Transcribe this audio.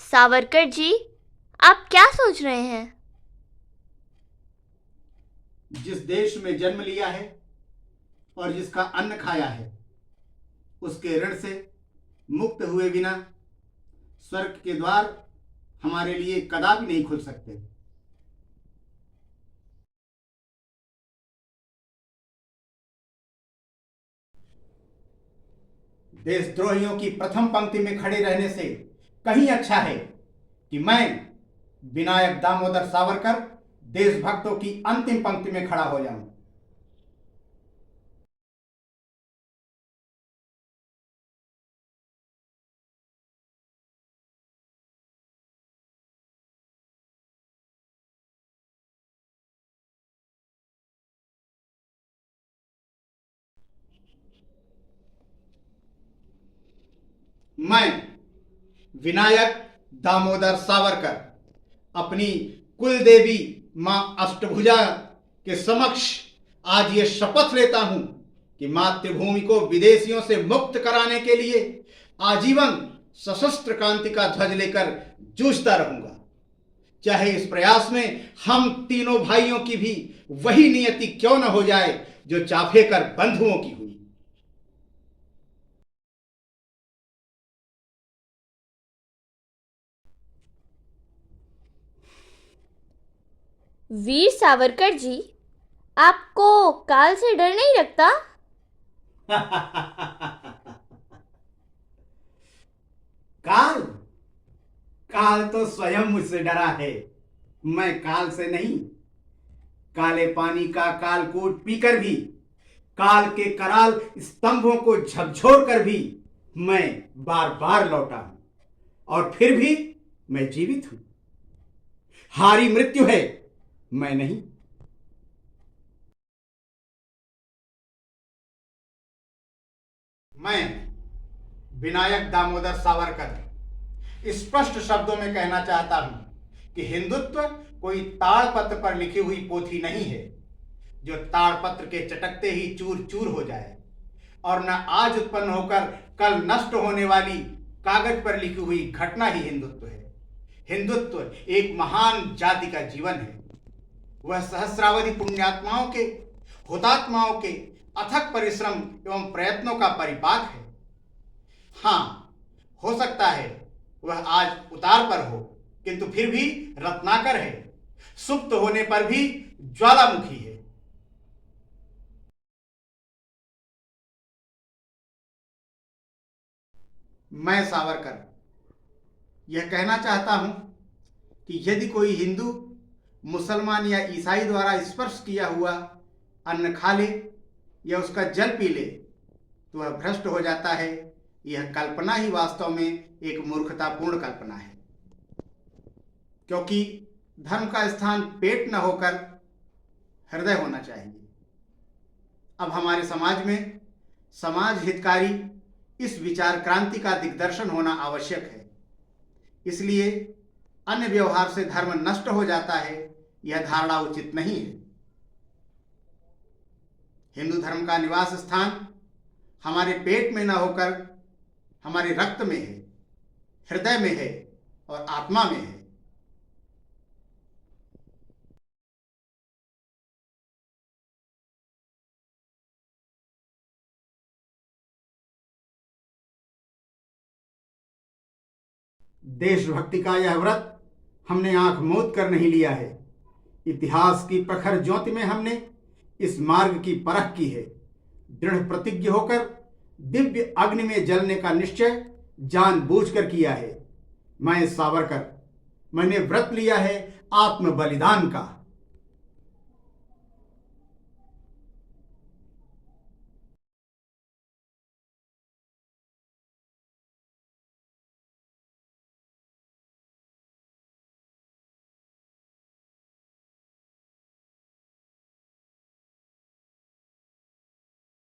सावरकर जी, आप क्या सोच रहे हैं? जिस देश में जन्म लिया है और जिसका अन्न खाया है, उसके ऋण से मुक्त हुए बिना स्वर्ग के द्वार हमारे लिए कदापि नहीं खुल सकते। देशद्रोहियों की प्रथम पंक्ति में खड़े रहने से कहीं अच्छा है कि मैं विनायक दामोदर सावरकर देशभक्तों की अंतिम पंक्ति में खड़ा हो जाऊं। मैं विनायक दामोदर सावरकर अपनी कुल देवी मां अष्टभुजा के समक्ष आज ये शपथ लेता हूं कि मातृभूमि को विदेशियों से मुक्त कराने के लिए आजीवन सशस्त्र क्रांति का ध्वज लेकर जूझता रहूंगा, चाहे इस प्रयास में हम तीनों भाइयों की भी वही नियति क्यों न हो जाए जो चाफेकर बंधुओं की हुई। वीर सावरकर जी, आपको काल से डर नहीं लगता? काल काल तो स्वयं मुझसे डरा है। मैं काल से नहीं, काले पानी का कालकूट पीकर भी, काल के कराल स्तंभों को झकझोर कर भी मैं बार बार लौटा हूं, और फिर भी मैं जीवित हूं। हारी मृत्यु है, मैं नहीं। मैं विनायक दामोदर सावरकर स्पष्ट शब्दों में कहना चाहता हूं कि हिंदुत्व कोई ताड़पत्र पर लिखी हुई पोथी नहीं है जो ताड़पत्र के चटकते ही चूर चूर हो जाए, और न आज उत्पन्न होकर कल नष्ट होने वाली कागज पर लिखी हुई घटना ही हिंदुत्व है। हिंदुत्व एक महान जाति का जीवन है। वह सहस्रावधि पुण्यात्माओं के, हुतात्माओं के अथक परिश्रम एवं प्रयत्नों का परिपाक है। हाँ, हो सकता है वह आज उतार पर हो, किंतु फिर भी रत्नाकर है, सुप्त होने पर भी ज्वालामुखी है। मैं सावरकर यह कहना चाहता हूं कि यदि कोई हिंदू मुसलमान या ईसाई द्वारा स्पर्श किया हुआ अन्न खा ले या उसका जल पी ले तो वह भ्रष्ट हो जाता है। यह कल्पना ही वास्तव में एक मूर्खतापूर्ण कल्पना है, क्योंकि धर्म का स्थान पेट न होकर हृदय होना चाहिए। अब हमारे समाज में समाज हितकारी इस विचार क्रांति का दिग्दर्शन होना आवश्यक है। इसलिए अन्य व्यवहार से धर्म नष्ट हो जाता है, यह धारणा उचित नहीं है। हिंदू धर्म का निवास स्थान हमारे पेट में न होकर हमारे रक्त में है, हृदय में है और आत्मा में है। देशभक्ति का यह व्रत हमने आंख मूंद कर नहीं लिया है। इतिहास की प्रखर ज्योति में हमने इस मार्ग की परख की है। दृढ़ प्रतिज्ञ होकर दिव्य अग्नि में जलने का निश्चय जानबूझकर किया है। मैं सावरकर, मैंने व्रत लिया है आत्म बलिदान का।